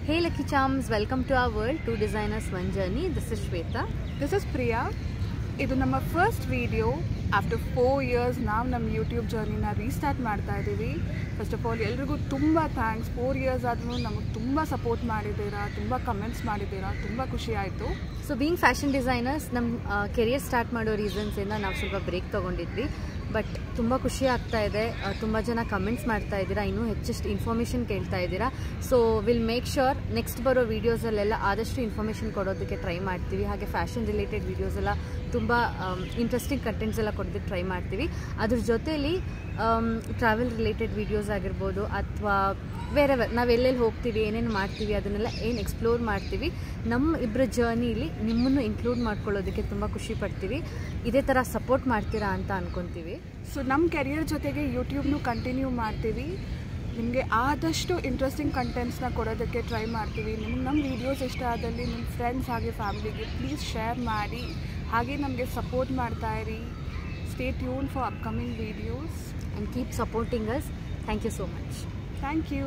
Hey Lucky Charms, welcome to our world, Two Designers One Journey. This is Shweta. This is Priya. This is our first video after 4 years. Now ನಮ್ಮ YouTube journey na restart ಮಾಡ್ತಾ ಇದೀವಿ. First of all, ಎಲ್ಲರಿಗೂ ತುಂಬಾ thanks. 4 years ಆದ್ರೂ ನಮಗೆ ತುಂಬಾ support ಮಾಡಿದ್ದೀರಾ, ತುಂಬಾ ಕಮೆಂಟ್ಸ್ ಮಾಡಿದ್ದೀರಾ, ತುಂಬಾ ಖುಷಿ ಆಯಿತು. ಸೊ ಬೀಯಿಂಗ್ ಫ್ಯಾಷನ್ ಡಿಸೈನರ್ಸ್ ನಮ್ಮ ಕೆರಿಯರ್ ಸ್ಟಾರ್ಟ್ ಮಾಡೋ ರೀಸನ್ಸಿಂದ ನಾವು ಸ್ವಲ್ಪ ಬ್ರೇಕ್ ತೊಗೊಂಡಿದ್ವಿ. ಬಟ್ ತುಂಬ ಖುಷಿ ಆಗ್ತಾ ಇದೆ. ತುಂಬ ಜನ ಕಮೆಂಟ್ಸ್ ಮಾಡ್ತಾ ಇದ್ದೀರಾ, ಇನ್ನೂ ಹೆಚ್ಚೆಷ್ಟು ಇನ್ಫಾರ್ಮೇಷನ್ ಕೇಳ್ತಾ ಇದ್ದೀರಾ. So will make sure next ಬರೋ ವೀಡಿಯೋಸಲ್ಲೆಲ್ಲ ಆದಷ್ಟು ಇನ್ಫಾರ್ಮೇಷನ್ ಕೊಡೋದಕ್ಕೆ ಟ್ರೈ ಮಾಡ್ತೀವಿ. ಹಾಗೆ ಫ್ಯಾಷನ್ ರಿಲೇಟೆಡ್ ವೀಡಿಯೋಸ್ ಎಲ್ಲ ತುಂಬ ಇಂಟ್ರೆಸ್ಟಿಂಗ್ ಕಂಟೆಂಟ್ಸ್ ಎಲ್ಲ ಕೊಡೋದಕ್ಕೆ ಟ್ರೈ ಮಾಡ್ತೀವಿ. ಅದ್ರ ಜೊತೆಯಲ್ಲಿ ಟ್ರಾವೆಲ್ ರಿಲೇಟೆಡ್ ವೀಡಿಯೋಸ್ ಆಗಿರ್ಬೋದು ಅಥವಾ ಬೇರೆ ನಾವೆಲ್ಲೆಲ್ಲಿ ಹೋಗ್ತೀವಿ, ಏನೇನು ಮಾಡ್ತೀವಿ, ಅದನ್ನೆಲ್ಲ ಏನು ಎಕ್ಸ್ಪ್ಲೋರ್ ಮಾಡ್ತೀವಿ. ನಮ್ಮ ಇಬ್ಬರ ಜರ್ನಿಲಿ ನಿಮ್ಮನ್ನು ಇನ್ಕ್ಲೂಡ್ ಮಾಡ್ಕೊಳ್ಳೋದಕ್ಕೆ ತುಂಬ ಖುಷಿ ಪಡ್ತೀವಿ. ಇದೇ ಥರ ಸಪೋರ್ಟ್ ಮಾಡ್ತೀರಾ ಅಂತ ಅನ್ಕೊತೀವಿ. ಸೊ ನಮ್ಮ ಕೆರಿಯರ್ ಜೊತೆಗೆ ಯೂಟ್ಯೂಬ್ನು ಕಂಟಿನ್ಯೂ ಮಾಡ್ತೀವಿ. ನಿಮಗೆ ಆದಷ್ಟು ಇಂಟ್ರೆಸ್ಟಿಂಗ್ ಕಂಟೆಂಟ್ಸ್ನ ಕೊಡೋದಕ್ಕೆ ಟ್ರೈ ಮಾಡ್ತೀವಿ. ನಿಮ್ಗೆ ನಮ್ಮ ವೀಡಿಯೋಸ್ ಇಷ್ಟ ಆದಲ್ಲಿ ನಿಮ್ಮ ಫ್ರೆಂಡ್ಸ್ ಹಾಗೆ ಫ್ಯಾಮಿಲಿಗೆ ಪ್ಲೀಸ್ ಶೇರ್ ಮಾಡಿ. ಹಾಗೆ ನಮಗೆ ಸಪೋರ್ಟ್ ಮಾಡ್ತಾ ಇರಿ. Stay tuned for upcoming videos and keep supporting us. Thank you so much. Thank you.